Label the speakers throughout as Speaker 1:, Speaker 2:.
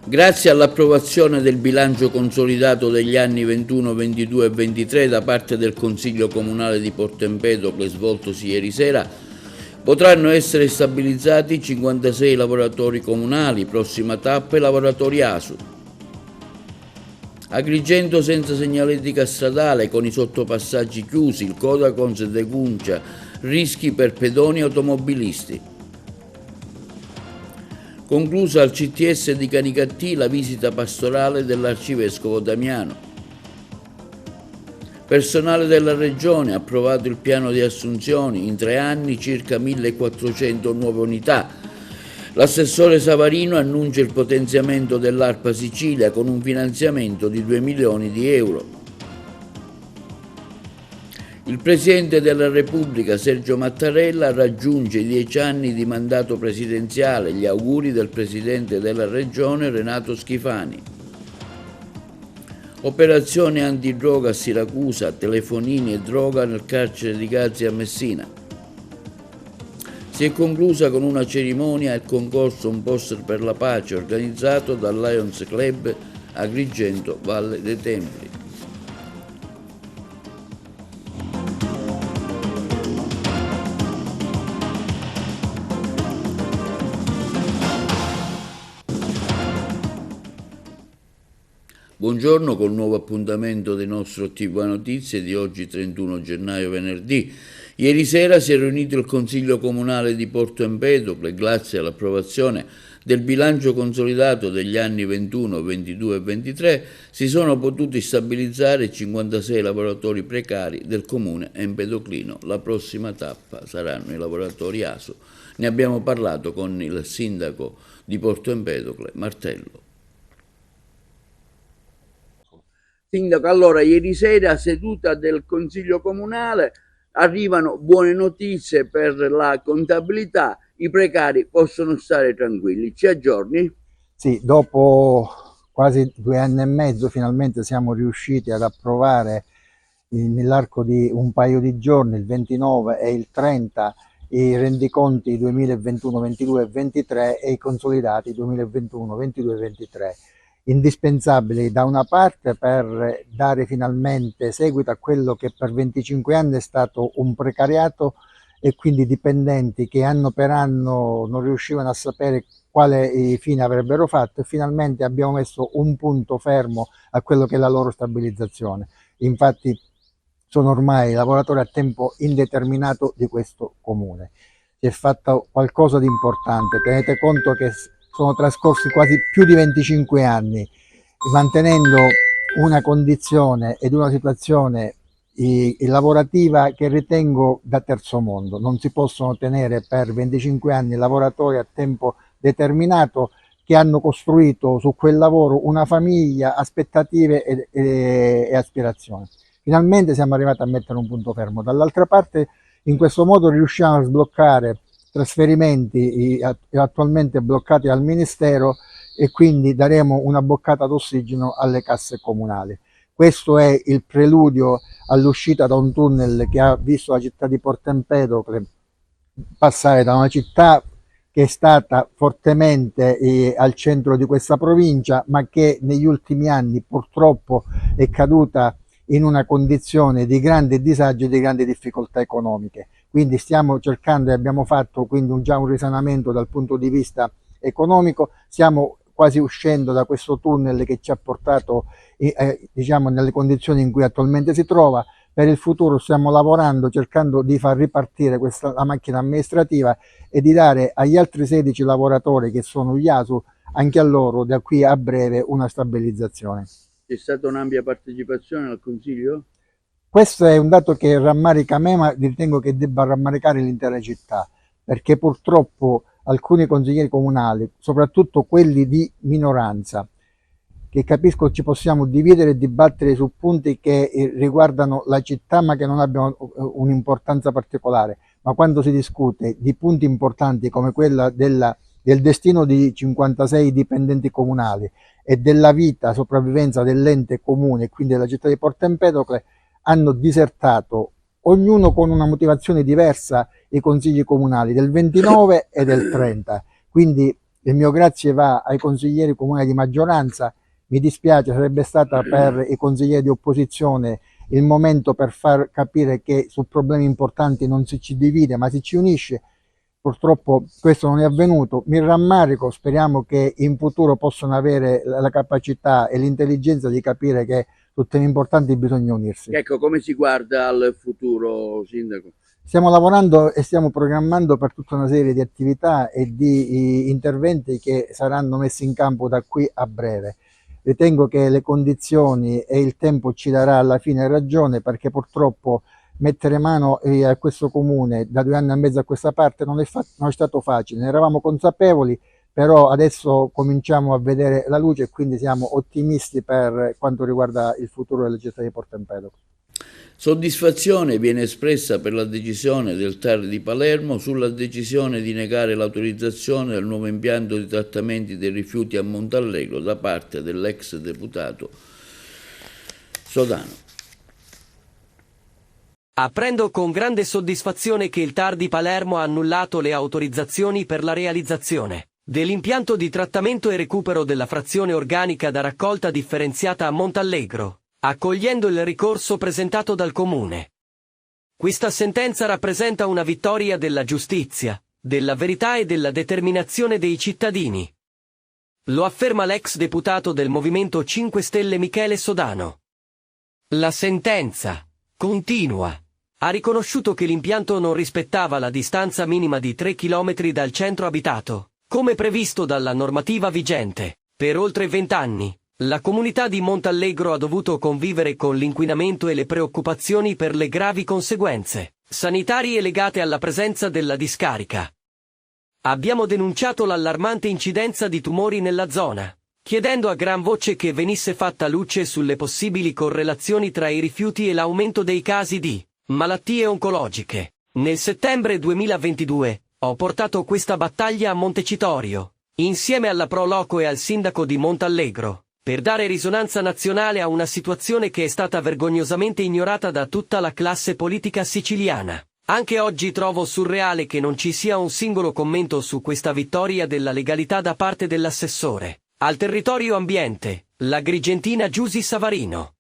Speaker 1: Grazie all'approvazione del bilancio consolidato degli anni 21, 22 e 23 da parte del Consiglio Comunale di Porto Empedocle svoltosi ieri sera, potranno essere stabilizzati 56 lavoratori comunali, prossima tappa i lavoratori ASU. Agrigento senza segnaletica stradale, con i sottopassaggi chiusi, il Codacons denuncia rischi per pedoni e automobilisti. Conclusa al CTS di Canicattì la visita pastorale dell'Arcivescovo Damiano. Personale della Regione ha approvato il piano di assunzioni, in 3 anni circa 1400 nuove unità. L'assessore Savarino annuncia il potenziamento dell'ARPA Sicilia con un finanziamento di 2 milioni di euro. Il Presidente della Repubblica Sergio Mattarella raggiunge i 10 anni di mandato presidenziale, gli auguri del Presidente della Regione Renato Schifani. Operazione antidroga a Siracusa, telefonini e droga nel carcere di Gazzi a Messina. Si è conclusa con una cerimonia e concorso Un poster per la pace organizzato dal Lions Club Agrigento Valle dei Templi. Buongiorno col nuovo appuntamento del nostro TV Notizie di oggi 31 gennaio venerdì. Ieri sera si è riunito il Consiglio Comunale di Porto Empedocle grazie all'approvazione del bilancio consolidato degli anni 21, 22 e 23 si sono potuti stabilizzare 56 lavoratori precari del comune empedoclino. La prossima tappa saranno i lavoratori ASU. Ne abbiamo parlato con il sindaco di Porto Empedocle, Martello.
Speaker 2: Sindaco, allora ieri sera seduta del Consiglio Comunale, arrivano buone notizie per la contabilità, i precari possono stare tranquilli. Ci aggiorni?
Speaker 3: Sì, dopo quasi 2 anni e mezzo finalmente siamo riusciti ad approvare nell'arco di un paio di giorni, il 29 e il 30, i rendiconti 2021, 22 e 23 e i consolidati 2021, 22 e 23. Indispensabili da una parte per dare finalmente seguito a quello che per 25 anni è stato un precariato e quindi dipendenti che anno per anno non riuscivano a sapere quale fine avrebbero fatto, e finalmente abbiamo messo un punto fermo a quello che è la loro stabilizzazione. Infatti sono ormai lavoratori a tempo indeterminato di questo comune. Si è fatto qualcosa di importante, tenete conto che sono trascorsi quasi più di 25 anni mantenendo una condizione ed una situazione lavorativa che ritengo da terzo mondo. Non si possono tenere per 25 anni lavoratori a tempo determinato che hanno costruito su quel lavoro una famiglia, aspettative e aspirazioni. Finalmente siamo arrivati a mettere un punto fermo. Dall'altra parte, in questo modo riusciamo a sbloccare trasferimenti attualmente bloccati al Ministero e quindi daremo una boccata d'ossigeno alle casse comunali. Questo è il preludio all'uscita da un tunnel che ha visto la città di Porto Empedocle passare da una città che è stata fortemente al centro di questa provincia, ma che negli ultimi anni purtroppo è caduta in una condizione di grande disagio e di grandi difficoltà economiche. Quindi stiamo cercando e abbiamo fatto quindi già un risanamento dal punto di vista economico, stiamo quasi uscendo da questo tunnel che ci ha portato diciamo nelle condizioni in cui attualmente si trova. Per il futuro stiamo lavorando cercando di far ripartire la macchina amministrativa e di dare agli altri 16 lavoratori che sono gli ASU, anche a loro da qui a breve una stabilizzazione.
Speaker 2: C'è stata un'ampia partecipazione al Consiglio?
Speaker 3: Questo è un dato che rammarica me, ma ritengo che debba rammaricare l'intera città, perché purtroppo alcuni consiglieri comunali, soprattutto quelli di minoranza, che capisco ci possiamo dividere e dibattere su punti che riguardano la città ma che non abbiano un'importanza particolare, ma quando si discute di punti importanti come quella del destino di 56 dipendenti comunali e della vita, sopravvivenza dell'ente comune e quindi della città di Porto Empedocle, hanno disertato, ognuno con una motivazione diversa, i consigli comunali del 29 e del 30. Quindi Il mio grazie va ai consiglieri comunali di maggioranza. Mi dispiace, sarebbe stata per i consiglieri di opposizione il momento per far capire che su problemi importanti non si ci divide ma si ci unisce. Purtroppo questo non è avvenuto. Mi rammarico, speriamo che in futuro possano avere la capacità e l'intelligenza di capire che su temi importanti bisogna unirsi.
Speaker 2: Ecco, come si guarda al futuro, Sindaco?
Speaker 3: Stiamo lavorando e stiamo programmando per tutta una serie di attività e di interventi che saranno messi in campo da qui a breve. Ritengo che le condizioni e il tempo ci darà alla fine ragione, perché purtroppo mettere mano a questo comune da 2 anni e mezzo a questa parte non è stato facile, ne eravamo consapevoli, però adesso cominciamo a vedere la luce e quindi siamo ottimisti per quanto riguarda il futuro della città di Porto Empedocle.
Speaker 1: Soddisfazione viene espressa per la decisione del TAR di Palermo sulla decisione di negare l'autorizzazione al nuovo impianto di trattamenti dei rifiuti a Montallegro da parte dell'ex deputato Sodano.
Speaker 4: Apprendo con grande soddisfazione che il TAR di Palermo ha annullato le autorizzazioni per la realizzazione dell'impianto di trattamento e recupero della frazione organica da raccolta differenziata a Montallegro, accogliendo il ricorso presentato dal Comune. Questa sentenza rappresenta una vittoria della giustizia, della verità e della determinazione dei cittadini. Lo afferma l'ex deputato del Movimento 5 Stelle Michele Sodano. La sentenza, continua, ha riconosciuto che l'impianto non rispettava la distanza minima di 3 km dal centro abitato, come previsto dalla normativa vigente. Per oltre 20 anni, la comunità di Montallegro ha dovuto convivere con l'inquinamento e le preoccupazioni per le gravi conseguenze sanitarie legate alla presenza della discarica. Abbiamo denunciato l'allarmante incidenza di tumori nella zona, chiedendo a gran voce che venisse fatta luce sulle possibili correlazioni tra i rifiuti e l'aumento dei casi di malattie oncologiche. Nel settembre 2022 ho portato questa battaglia a Montecitorio, insieme alla Pro Loco e al sindaco di Montallegro, per dare risonanza nazionale a una situazione che è stata vergognosamente ignorata da tutta la classe politica siciliana. Anche oggi trovo surreale che non ci sia un singolo commento su questa vittoria della legalità da parte dell'assessore al territorio ambiente, l'agrigentina Giusy Savarino.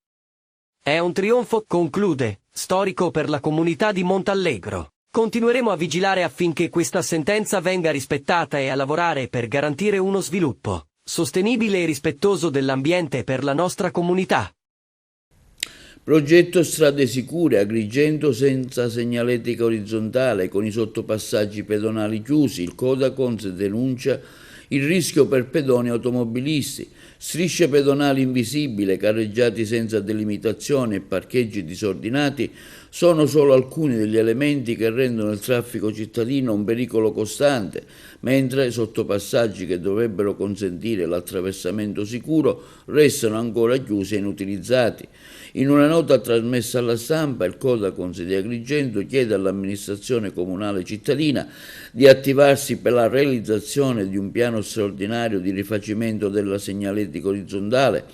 Speaker 4: È un trionfo, conclude, storico per la comunità di Montallegro. Continueremo a vigilare affinché questa sentenza venga rispettata e a lavorare per garantire uno sviluppo sostenibile e rispettoso dell'ambiente per la nostra comunità.
Speaker 1: Progetto strade sicure, Agrigento senza segnaletica orizzontale, con i sottopassaggi pedonali chiusi. Il Codacons denuncia il rischio per pedoni e automobilisti. Strisce pedonali invisibili, carreggiati senza delimitazione e parcheggi disordinati sono solo alcuni degli elementi che rendono il traffico cittadino un pericolo costante, mentre sottopassaggi che dovrebbero consentire l'attraversamento sicuro restano ancora chiusi e inutilizzati. In una nota trasmessa alla stampa, il Codacons di Agrigento chiede all'amministrazione comunale cittadina di attivarsi per la realizzazione di un piano straordinario di rifacimento della segnaletica orizzontale,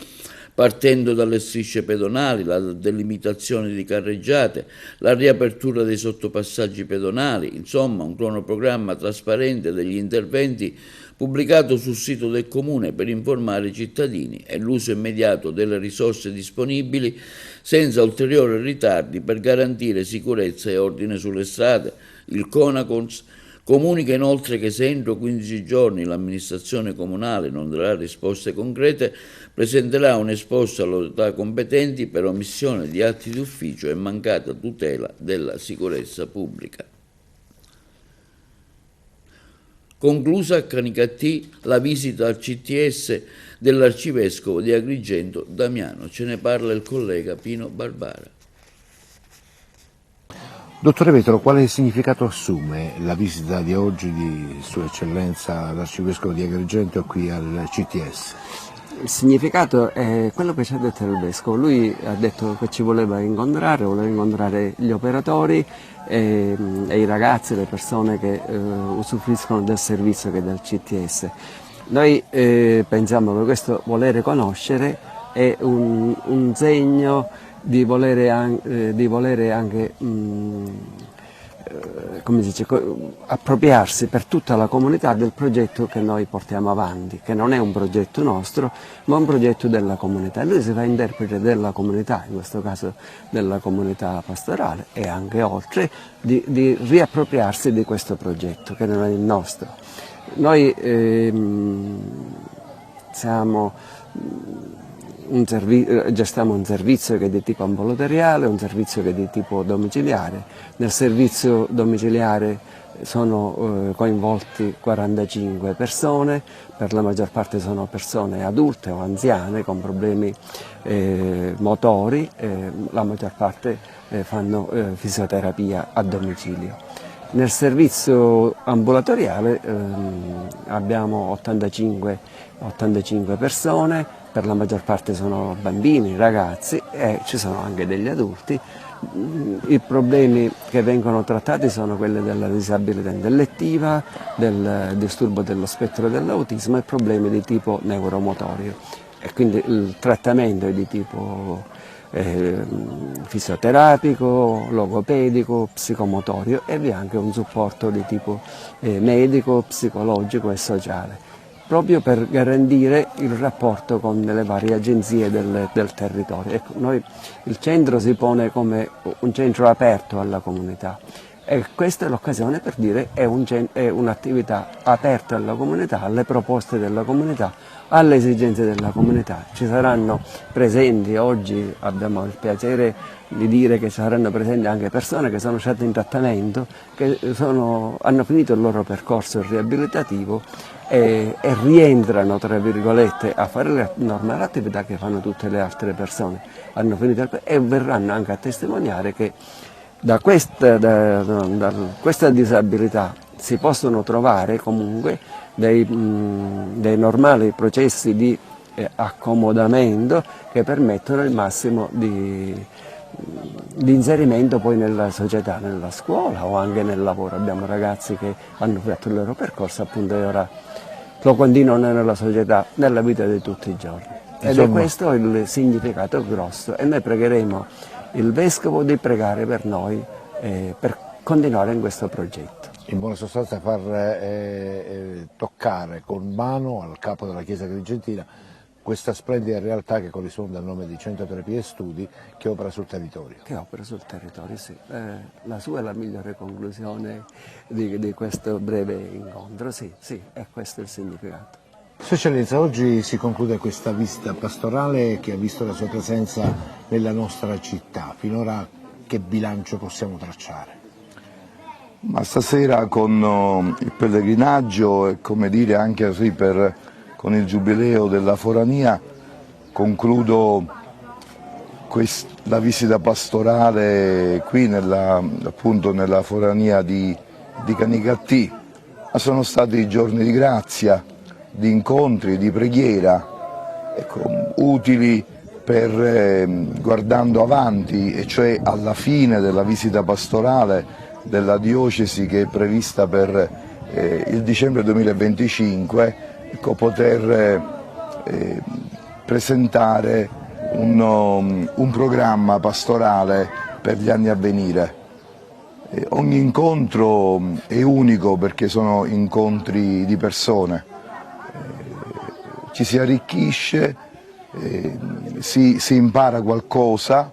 Speaker 1: partendo dalle strisce pedonali, la delimitazione di carreggiate, la riapertura dei sottopassaggi pedonali, insomma un cronoprogramma trasparente degli interventi pubblicato sul sito del Comune per informare i cittadini e l'uso immediato delle risorse disponibili senza ulteriori ritardi per garantire sicurezza e ordine sulle strade. Il Codacons comunica inoltre che se entro 15 giorni l'amministrazione comunale non darà risposte concrete, presenterà un esposto alle autorità competenti per omissione di atti d'ufficio e mancata tutela della sicurezza pubblica. Conclusa a Canicattì la visita al CTS dell'arcivescovo di Agrigento Damiano. Ce ne parla il collega Pino Barbara.
Speaker 5: Dottore Vetro, quale significato assume la visita di oggi di Sua Eccellenza l'Arcivescovo di Agrigento qui al CTS?
Speaker 6: Il significato è quello che ci ha detto il Vescovo. Lui ha detto che ci voleva incontrare gli operatori e i ragazzi, le persone che usufruiscono del servizio che è del CTS. Noi pensiamo che questo volere conoscere è un segno di volere anche come si dice, appropriarsi per tutta la comunità del progetto che noi portiamo avanti, che non è un progetto nostro, ma un progetto della comunità. Lui si fa interprete della comunità, in questo caso della comunità pastorale e anche oltre, di riappropriarsi di questo progetto che non è il nostro. Noi gestiamo un servizio che è di tipo ambulatoriale, un servizio che è di tipo domiciliare. Nel servizio domiciliare sono coinvolti 45 persone, per la maggior parte sono persone adulte o anziane con problemi motori, la maggior parte fanno fisioterapia a domicilio. Nel servizio ambulatoriale abbiamo 85 persone, per la maggior parte sono bambini, ragazzi e ci sono anche degli adulti. I problemi che vengono trattati sono quelli della disabilità intellettiva, del disturbo dello spettro dell'autismo e problemi di tipo neuromotorio. E quindi il trattamento è di tipo fisioterapico, logopedico, psicomotorio e vi è anche un supporto di tipo medico, psicologico e sociale, proprio per garantire il rapporto con le varie agenzie del territorio. Ecco, il centro si pone come un centro aperto alla comunità e questa è l'occasione per dire è un'attività aperta alla comunità, alle proposte della comunità, alle esigenze della comunità. Ci saranno presenti, oggi abbiamo il piacere di dire che saranno presenti anche persone che sono state in trattamento, che hanno finito il loro percorso riabilitativo e rientrano, tra virgolette, a fare la normale attività che fanno tutte le altre persone. Hanno finito e verranno anche a testimoniare che da questa disabilità si possono trovare comunque dei normali processi di accomodamento che permettono il massimo di inserimento poi nella società, nella scuola o anche nel lavoro. Abbiamo ragazzi che hanno fatto il loro percorso appunto e ora lo continuano nella società, nella vita di tutti i giorni. Ed è questo il significato grosso e noi pregheremo il Vescovo di pregare per noi per continuare in questo progetto.
Speaker 5: In buona sostanza far toccare con mano al capo della Chiesa Agrigentina questa splendida realtà che corrisponde al nome di Centro Terapia e Studi che opera sul territorio.
Speaker 6: Che opera sul territorio, sì. La sua è la migliore conclusione di questo breve incontro, sì, è questo il significato.
Speaker 5: Sua Eccellenza, oggi si conclude questa visita pastorale che ha visto la sua presenza nella nostra città. Finora che bilancio possiamo tracciare?
Speaker 7: Ma stasera con il pellegrinaggio e come dire anche così con il giubileo della forania concludo la visita pastorale qui appunto nella forania di Canicattì. Sono stati giorni di grazia, di incontri, di preghiera, utili per guardando avanti, e cioè alla fine della visita pastorale della diocesi che è prevista per il dicembre 2025, poter presentare un programma pastorale per gli anni a venire. Ogni incontro è unico perché sono incontri di persone, ci si arricchisce, si impara qualcosa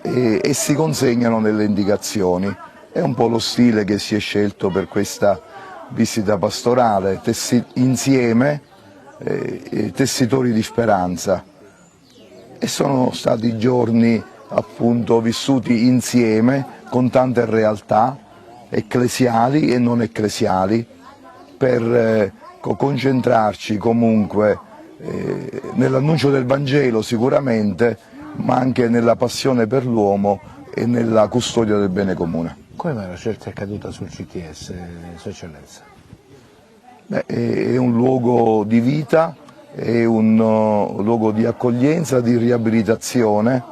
Speaker 7: e si consegnano delle indicazioni. È un po' lo stile che si è scelto per questa visita pastorale, insieme tessitori di speranza, e sono stati giorni appunto vissuti insieme con tante realtà ecclesiali e non ecclesiali per concentrarci comunque nell'annuncio del Vangelo sicuramente, ma anche nella passione per l'uomo e nella custodia del bene comune.
Speaker 5: Come mai la scelta è caduta sul CTS, Sua Eccellenza?
Speaker 7: È un luogo di vita, è un luogo di accoglienza, di riabilitazione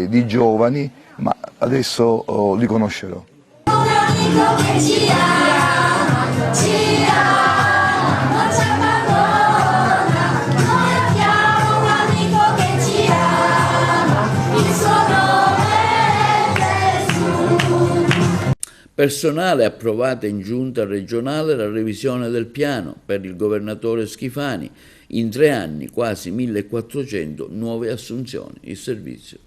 Speaker 7: di giovani, ma adesso li conoscerò.
Speaker 1: Personale approvata in giunta regionale la revisione del piano per il governatore Schifani. In 3 anni quasi 1400 nuove assunzioni. Il servizio.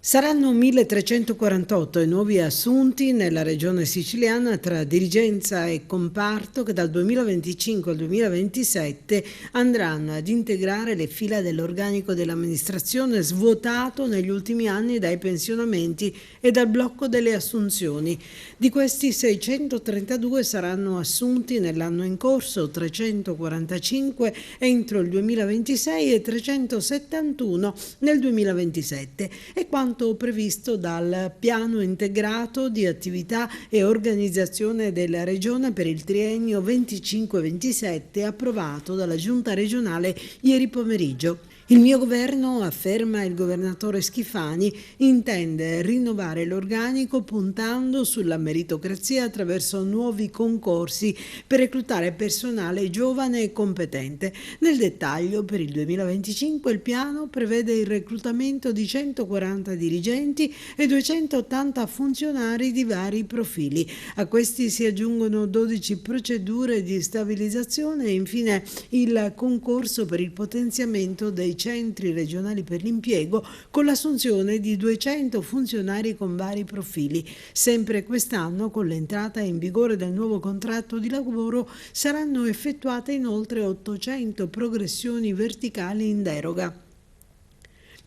Speaker 8: Saranno 1348 i nuovi assunti nella regione siciliana tra dirigenza e comparto che dal 2025 al 2027 andranno ad integrare le fila dell'organico dell'amministrazione svuotato negli ultimi anni dai pensionamenti e dal blocco delle assunzioni. Di questi 632 saranno assunti nell'anno in corso, 345 entro il 2026 e 371 nel 2027. E quanto previsto dal piano integrato di attività e organizzazione della regione per il triennio 25-27 approvato dalla giunta regionale ieri pomeriggio. Il mio governo, afferma il governatore Schifani, intende rinnovare l'organico puntando sulla meritocrazia attraverso nuovi concorsi per reclutare personale giovane e competente. Nel dettaglio, per il 2025 il piano prevede il reclutamento di 140 dirigenti e 280 funzionari di vari profili. A questi si aggiungono 12 procedure di stabilizzazione e infine il concorso per il potenziamento dei centri regionali per l'impiego con l'assunzione di 200 funzionari con vari profili. Sempre quest'anno, con l'entrata in vigore del nuovo contratto di lavoro, saranno effettuate inoltre 800 progressioni verticali in deroga.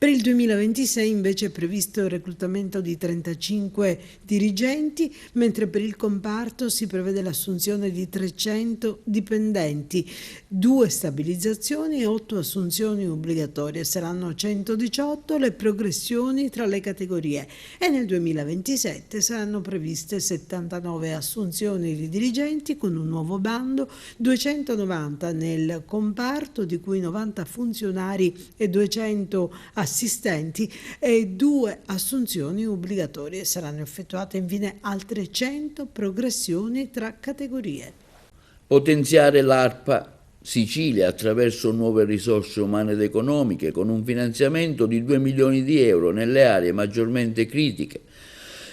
Speaker 8: Per il 2026 invece è previsto il reclutamento di 35 dirigenti, mentre per il comparto si prevede l'assunzione di 300 dipendenti, 2 stabilizzazioni e 8 assunzioni obbligatorie. Saranno 118 le progressioni tra le categorie e nel 2027 saranno previste 79 assunzioni di dirigenti con un nuovo bando, 290 nel comparto, di cui 90 funzionari e 200 assistenti e 2 assunzioni obbligatorie. Saranno effettuate infine altre 100 progressioni tra categorie.
Speaker 1: Potenziare l'ARPA Sicilia attraverso nuove risorse umane ed economiche con un finanziamento di 2 milioni di euro nelle aree maggiormente critiche.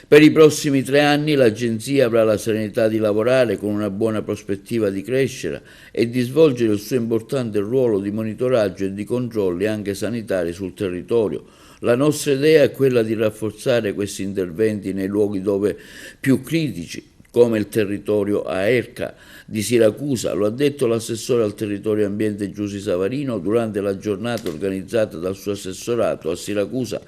Speaker 1: Per i prossimi 3 anni l'Agenzia avrà la serenità di lavorare con una buona prospettiva di crescere e di svolgere il suo importante ruolo di monitoraggio e di controlli anche sanitari sul territorio. La nostra idea è quella di rafforzare questi interventi nei luoghi dove più critici, come il territorio Aerca di Siracusa. Lo ha detto l'assessore al territorio e ambiente Giusy Savarino durante la giornata organizzata dal suo assessorato a Siracusa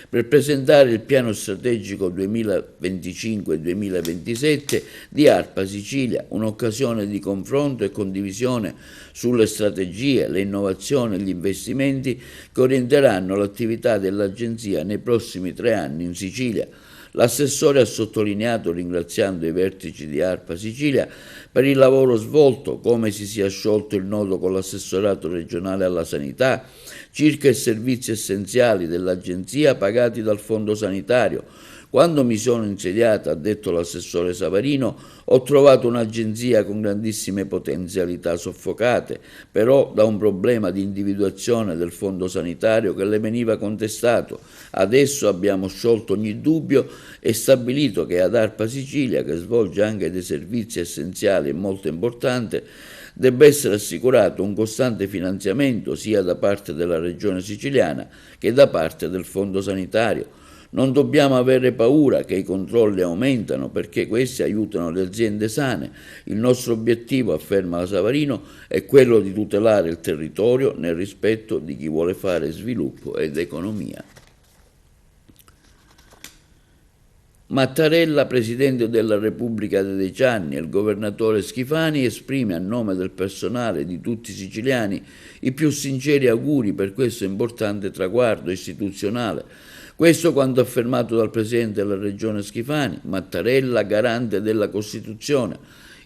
Speaker 1: per presentare il piano strategico 2025-2027 di ARPA Sicilia, un'occasione di confronto e condivisione sulle strategie, le innovazioni e gli investimenti che orienteranno l'attività dell'Agenzia nei prossimi 3 anni in Sicilia. L'assessore ha sottolineato, ringraziando i vertici di ARPA Sicilia, per il lavoro svolto, come si sia sciolto il nodo con l'assessorato regionale alla sanità, circa i servizi essenziali dell'Agenzia pagati dal Fondo Sanitario. Quando mi sono insediata, ha detto l'assessore Savarino, ho trovato un'agenzia con grandissime potenzialità soffocate, però da un problema di individuazione del fondo sanitario che le veniva contestato. Adesso abbiamo sciolto ogni dubbio e stabilito che ad ARPA Sicilia, che svolge anche dei servizi essenziali e molto importanti, debba essere assicurato un costante finanziamento sia da parte della Regione siciliana che da parte del Fondo Sanitario. Non dobbiamo avere paura che i controlli aumentano perché questi aiutano le aziende sane. Il nostro obiettivo, afferma la Savarino, è quello di tutelare il territorio nel rispetto di chi vuole fare sviluppo ed economia. Mattarella, Presidente della Repubblica da 10 anni, e il governatore Schifani esprime a nome del personale e di tutti i siciliani i più sinceri auguri per questo importante traguardo istituzionale. Questo quanto affermato dal Presidente della Regione Schifani, Mattarella garante della Costituzione.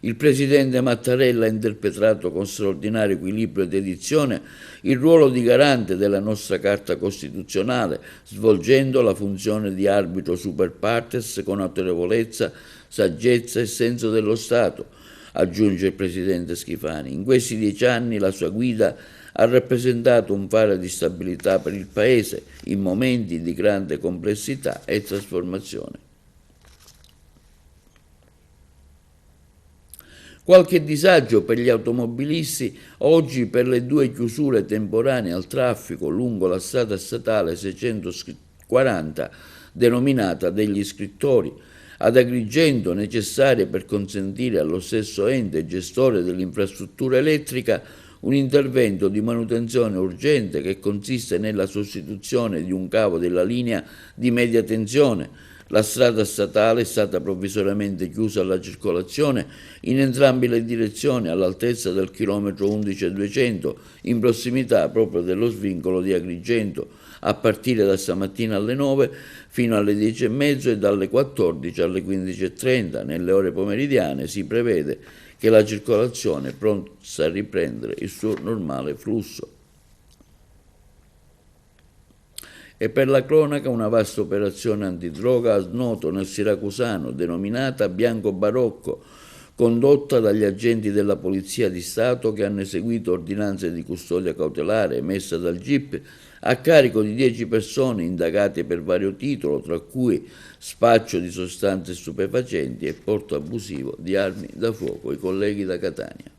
Speaker 1: Il Presidente Mattarella ha interpretato con straordinario equilibrio e dedizione il ruolo di garante della nostra Carta Costituzionale, svolgendo la funzione di arbitro super partes con autorevolezza, saggezza e senso dello Stato, aggiunge il Presidente Schifani. In questi 10 anni la sua guida ha rappresentato un faro di stabilità per il Paese in momenti di grande complessità e trasformazione. Qualche disagio per gli automobilisti oggi per le 2 chiusure temporanee al traffico lungo la strada statale 640 denominata degli Scrittori ad Agrigento, necessarie per consentire allo stesso ente gestore dell'infrastruttura elettrica un intervento di manutenzione urgente che consiste nella sostituzione di un cavo della linea di media tensione. La strada statale è stata provvisoriamente chiusa alla circolazione in entrambe le direzioni all'altezza del chilometro 11,200 in prossimità proprio dello svincolo di Agrigento a partire da stamattina alle 9 fino alle 10:30 e dalle 14 alle 15:30. Nelle ore pomeridiane si prevede che la circolazione possa riprendere il suo normale flusso. E per la cronaca una vasta operazione antidroga a Snoto nel Siracusano, denominata Bianco Barocco, condotta dagli agenti della Polizia di Stato che hanno eseguito ordinanze di custodia cautelare emesse dal GIP a carico di 10 persone indagate per vario titolo, tra cui spaccio di sostanze stupefacenti e porto abusivo di armi da fuoco. I colleghi da Catania.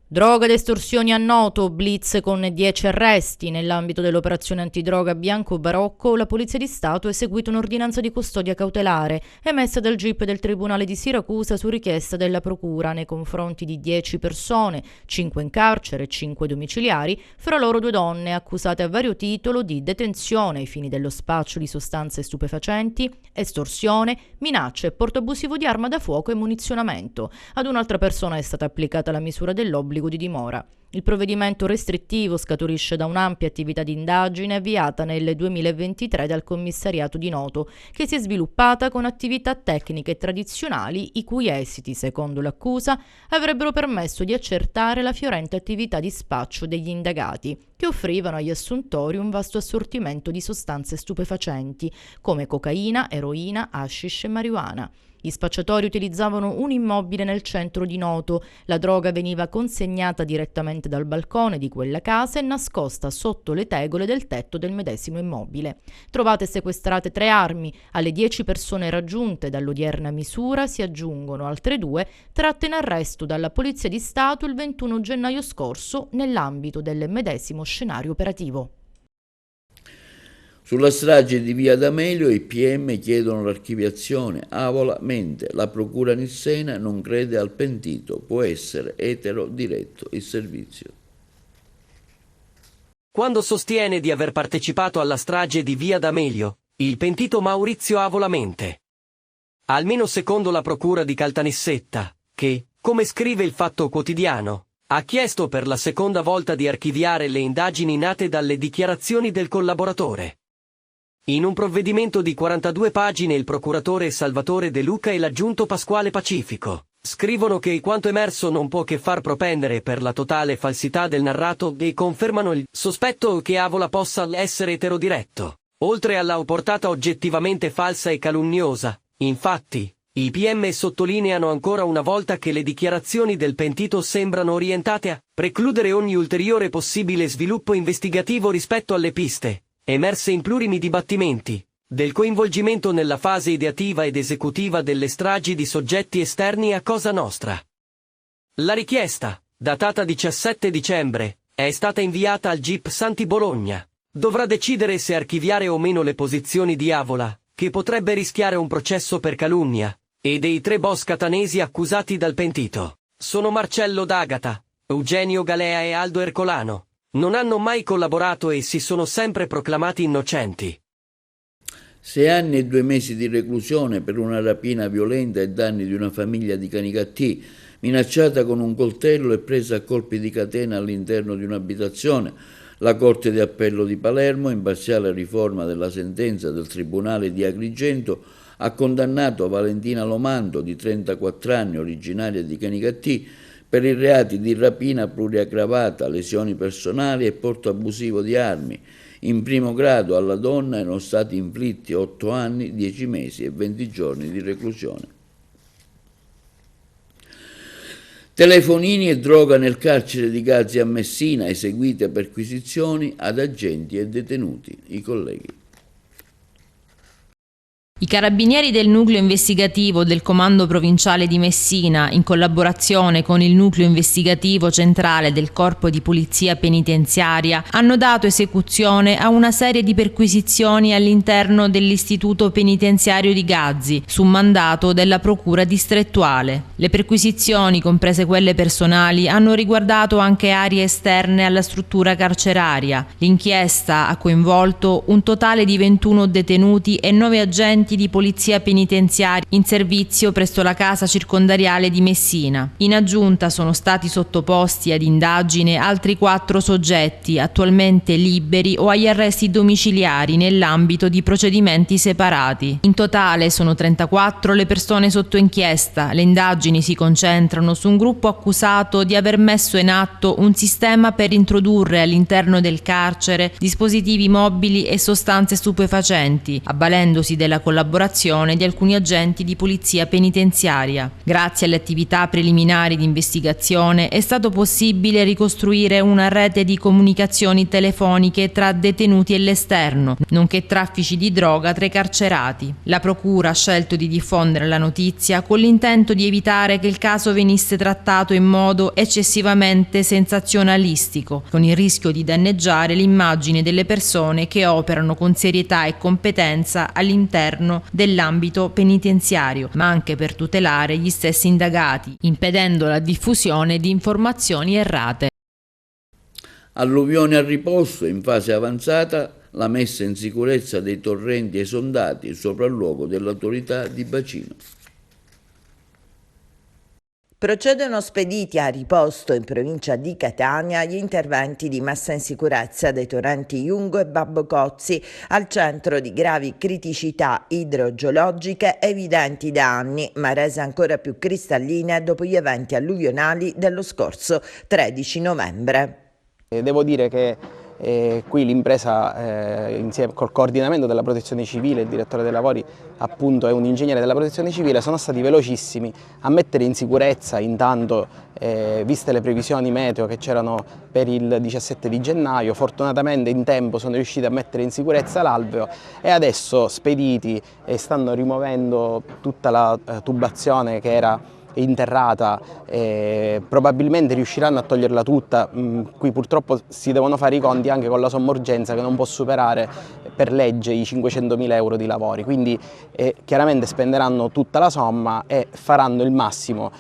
Speaker 9: Droga ed estorsioni a Noto, blitz con 10 arresti. Nell'ambito dell'operazione antidroga Bianco Barocco, la Polizia di Stato ha eseguito un'ordinanza di custodia cautelare emessa dal GIP del Tribunale di Siracusa su richiesta della Procura nei confronti di 10 persone, 5 in carcere e 5 domiciliari, fra loro 2 donne accusate a vario titolo di detenzione ai fini dello spaccio di sostanze stupefacenti, estorsione, minacce, porto abusivo di arma da fuoco e munizionamento. Ad un'altra persona è stata applicata la misura dell'obbligo di dimora. Il provvedimento restrittivo scaturisce da un'ampia attività di indagine avviata nel 2023 dal commissariato di Noto, che si è sviluppata con attività tecniche e tradizionali i cui esiti, secondo l'accusa, avrebbero permesso di accertare la fiorente attività di spaccio degli indagati, che offrivano agli assuntori un vasto assortimento di sostanze stupefacenti, come cocaina, eroina, hashish e marijuana. Gli spacciatori utilizzavano un immobile nel centro di Noto. La droga veniva consegnata direttamente dal balcone di quella casa e nascosta sotto le tegole del tetto del medesimo immobile. Trovate e sequestrate 3 armi. Alle 10 persone raggiunte dall'odierna misura si aggiungono altre 2 tratte in arresto dalla Polizia di Stato il 21 gennaio scorso nell'ambito del medesimo scenario operativo.
Speaker 1: Sulla strage di Via D'Amelio i PM chiedono l'archiviazione. Avola mente, la procura nissena non crede al pentito, può essere etero diretto il servizio.
Speaker 4: Quando sostiene di aver partecipato alla strage di Via D'Amelio, il pentito Maurizio Avola mente. Almeno secondo la procura di Caltanissetta, che, come scrive il Fatto Quotidiano, ha chiesto per la seconda volta di archiviare le indagini nate dalle dichiarazioni del collaboratore. In un provvedimento di 42 pagine il procuratore Salvatore De Luca e l'aggiunto Pasquale Pacifico scrivono che quanto emerso non può che far propendere per la totale falsità del narrato e confermano il sospetto che Avola possa essere eterodiretto. Oltre alla portata oggettivamente falsa e calunniosa, infatti, i PM sottolineano ancora una volta che le dichiarazioni del pentito sembrano orientate a precludere ogni ulteriore possibile sviluppo investigativo rispetto alle piste emerse in plurimi dibattimenti, del coinvolgimento nella fase ideativa ed esecutiva delle stragi di soggetti esterni a Cosa Nostra. La richiesta, datata 17 dicembre, è stata inviata al GIP Santi Bologna. Dovrà decidere se archiviare o meno le posizioni di Avola, che potrebbe rischiare un processo per calunnia, e dei 3 boss catanesi accusati dal pentito. Sono Marcello D'Agata, Eugenio Galea e Aldo Ercolano. Non hanno mai collaborato e si sono sempre proclamati innocenti.
Speaker 1: 6 anni e 2 mesi di reclusione per una rapina violenta ai danni di una famiglia di Canicattì, minacciata con un coltello e presa a colpi di catena all'interno di un'abitazione. La Corte di Appello di Palermo, in parziale riforma della sentenza del Tribunale di Agrigento, ha condannato Valentina Lomando, di 34 anni, originaria di Canicattì, per i reati di rapina pluriaggravata, lesioni personali e porto abusivo di armi. In primo grado alla donna erano stati inflitti 8 anni, 10 mesi e 20 giorni di reclusione. Telefonini e droga nel carcere di Gazzi a Messina, eseguite perquisizioni ad agenti e detenuti. I colleghi.
Speaker 10: I carabinieri del nucleo investigativo del Comando Provinciale di Messina, in collaborazione con il nucleo investigativo centrale del Corpo di Polizia Penitenziaria, hanno dato esecuzione a una serie di perquisizioni all'interno dell'Istituto Penitenziario di Gazzi, su mandato della Procura distrettuale. Le perquisizioni, comprese quelle personali, hanno riguardato anche aree esterne alla struttura carceraria. L'inchiesta ha coinvolto un totale di 21 detenuti e 9 agenti di polizia penitenziaria in servizio presso la casa circondariale di Messina. In aggiunta sono stati sottoposti ad indagine altri 4 soggetti attualmente liberi o agli arresti domiciliari nell'ambito di procedimenti separati. In totale sono 34 le persone sotto inchiesta. Le indagini si concentrano su un gruppo accusato di aver messo in atto un sistema per introdurre all'interno del carcere dispositivi mobili e sostanze stupefacenti, avvalendosi della collaborazione di alcuni agenti di polizia penitenziaria. Grazie alle attività preliminari di investigazione è stato possibile ricostruire una rete di comunicazioni telefoniche tra detenuti e l'esterno, nonché traffici di droga tra i carcerati. La Procura ha scelto di diffondere la notizia con l'intento di evitare che il caso venisse trattato in modo eccessivamente sensazionalistico, con il rischio di danneggiare l'immagine delle persone che operano con serietà e competenza all'interno dell'ambito penitenziario, ma anche per tutelare gli stessi indagati, impedendo la diffusione di informazioni errate.
Speaker 1: Alluvione a riposto, in fase avanzata la messa in sicurezza dei torrenti esondati, sopralluogo dell'autorità di bacino.
Speaker 11: Procedono spediti a riposto in provincia di Catania gli interventi di messa in sicurezza dei torrenti Jungo e Babbo Cozzi, al centro di gravi criticità idrogeologiche evidenti da anni, ma rese ancora più cristalline dopo gli eventi alluvionali dello scorso 13 novembre.
Speaker 12: Devo dire che qui l'impresa, insieme col coordinamento della Protezione Civile, il direttore dei lavori appunto è un ingegnere della Protezione Civile, sono stati velocissimi a mettere in sicurezza, intanto viste le previsioni meteo che c'erano per il 17 di gennaio, fortunatamente in tempo sono riusciti a mettere in sicurezza l'alveo e adesso spediti stanno rimuovendo tutta la tubazione che era interrata, probabilmente riusciranno a toglierla tutta. Qui purtroppo si devono fare i conti anche con la sommorgenza che non può superare per legge i 500.000 euro di lavori, quindi chiaramente spenderanno tutta la somma e faranno il massimo.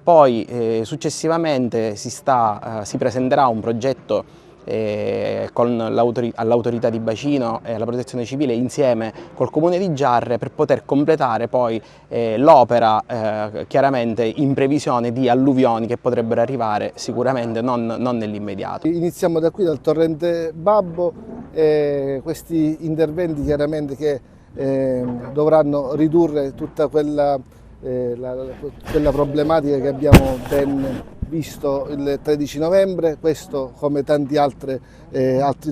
Speaker 12: Poi successivamente si presenterà un progetto all'autorità di bacino e alla protezione civile insieme col comune di Giarre per poter completare poi l'opera chiaramente in previsione di alluvioni che potrebbero arrivare sicuramente non nell'immediato.
Speaker 13: Iniziamo da qui, dal torrente Babbo, questi interventi chiaramente che dovranno ridurre tutta quella problematica che abbiamo ben visto il 13 novembre, questo come tanti altri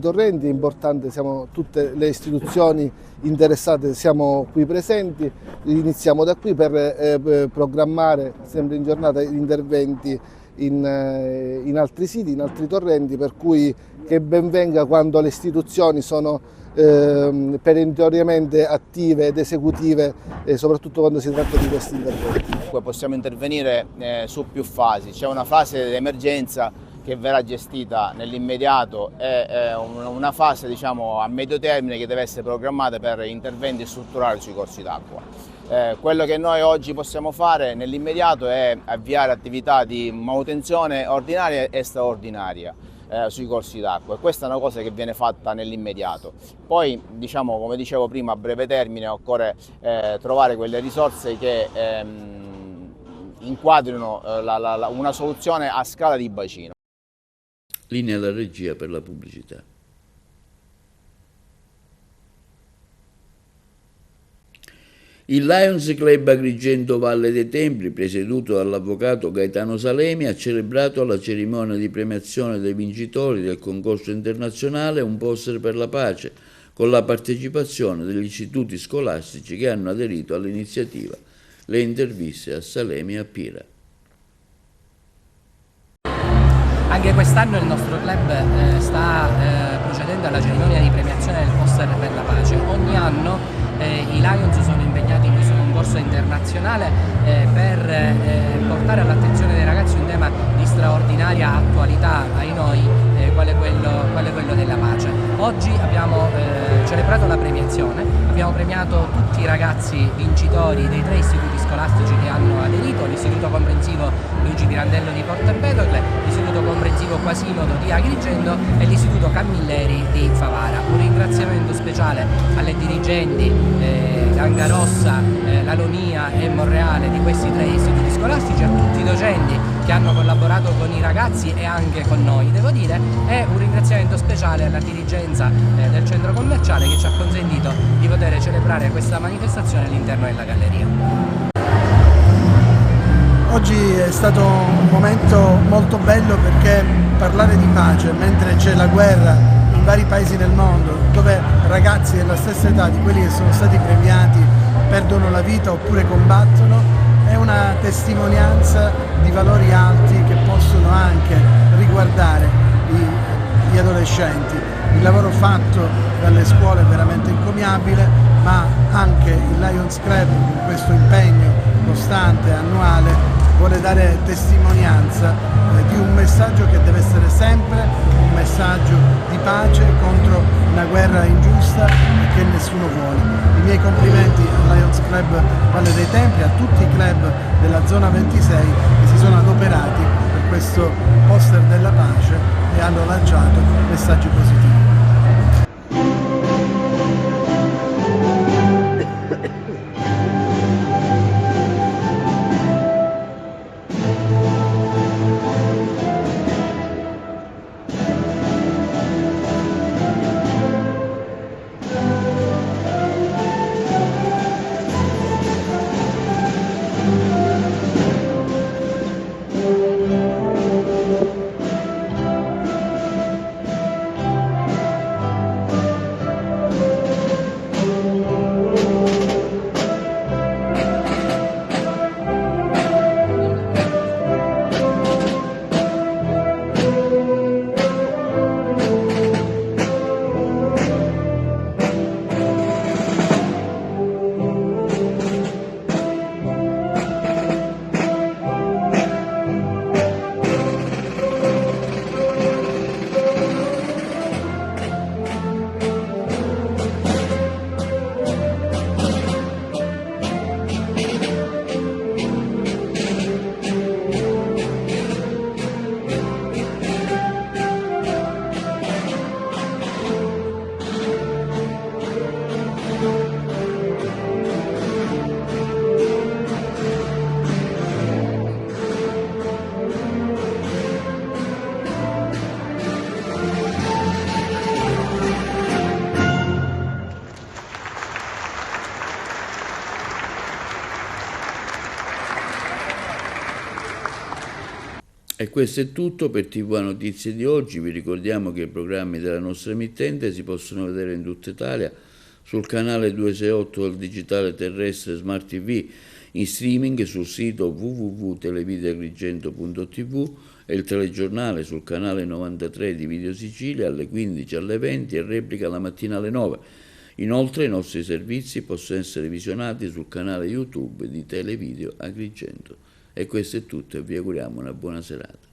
Speaker 13: torrenti. È importante, siamo tutte le istituzioni interessate, siamo qui presenti, iniziamo da qui per programmare sempre in giornata interventi in altri siti, in altri torrenti, per cui che ben venga quando le istituzioni sono perentoriamente attive ed esecutive, soprattutto quando si tratta di questi interventi.
Speaker 14: Possiamo intervenire su più fasi. C'è una fase d'emergenza che verrà gestita nell'immediato e una fase diciamo a medio termine che deve essere programmata per interventi strutturali sui corsi d'acqua. Quello che noi oggi possiamo fare nell'immediato è avviare attività di manutenzione ordinaria e straordinaria sui corsi d'acqua, e questa è una cosa che viene fatta nell'immediato. Poi diciamo, come dicevo prima, a breve termine occorre trovare quelle risorse che inquadrino una soluzione a scala di bacino.
Speaker 1: Linea alla regia per la pubblicità. Il Lions Club Agrigento Valle dei Templi, presieduto dall'avvocato Gaetano Salemi, ha celebrato la cerimonia di premiazione dei vincitori del concorso internazionale Un poster per la pace, con la partecipazione degli istituti scolastici che hanno aderito all'iniziativa. Le interviste a Salemi e a Pira.
Speaker 15: Anche quest'anno il nostro club sta procedendo alla cerimonia di premiazione del poster per la pace. Ogni anno i Lions sono impegnati in questo concorso internazionale per portare all'attenzione dei ragazzi un tema di straordinaria attualità ai noi, quale quello della pace. Oggi abbiamo celebrato la premiazione, abbiamo premiato tutti i ragazzi vincitori dei 3 istituti scolastici che hanno aderito: l'Istituto Comprensivo Luigi Pirandello di Porto Empedocle, l'Istituto Comprensivo Quasimodo di Agrigento e l'Istituto Camilleri di Favara. Un ringraziamento speciale alle dirigenti Angarossa, Lalonia e Monreale di questi 3 istituti scolastici, a tutti i docenti che hanno collaborato con i ragazzi e anche con noi, devo dire, e un ringraziamento speciale alla dirigenza del centro commerciale che ci ha consentito di poter celebrare questa manifestazione all'interno della galleria.
Speaker 16: Oggi è stato un momento molto bello perché parlare di pace mentre c'è la guerra in vari paesi del mondo, dove ragazzi della stessa età di quelli che sono stati premiati perdono la vita oppure combattono, è una testimonianza di valori alti che possono anche riguardare gli adolescenti. Il lavoro fatto dalle scuole è veramente encomiabile, ma anche il Lions Club con questo impegno costante, annuale, vuole dare testimonianza di un messaggio che deve essere sempre un messaggio di pace contro una guerra ingiusta e che nessuno vuole. I miei complimenti al Lions Club Valle dei Templi, a tutti i club della zona 26 che si sono adoperati per questo poster della pace e hanno lanciato messaggi positivi.
Speaker 1: E questo è tutto per TV Notizie di oggi. Vi ricordiamo che i programmi della nostra emittente si possono vedere in tutta Italia sul canale 268 del digitale terrestre Smart TV, in streaming sul sito www.televideoagrigento.tv e il telegiornale sul canale 93 di Video Sicilia alle 15 alle 20 e replica la mattina alle 9. Inoltre i nostri servizi possono essere visionati sul canale YouTube di Televideo Agrigento. E questo è tutto e vi auguriamo una buona serata.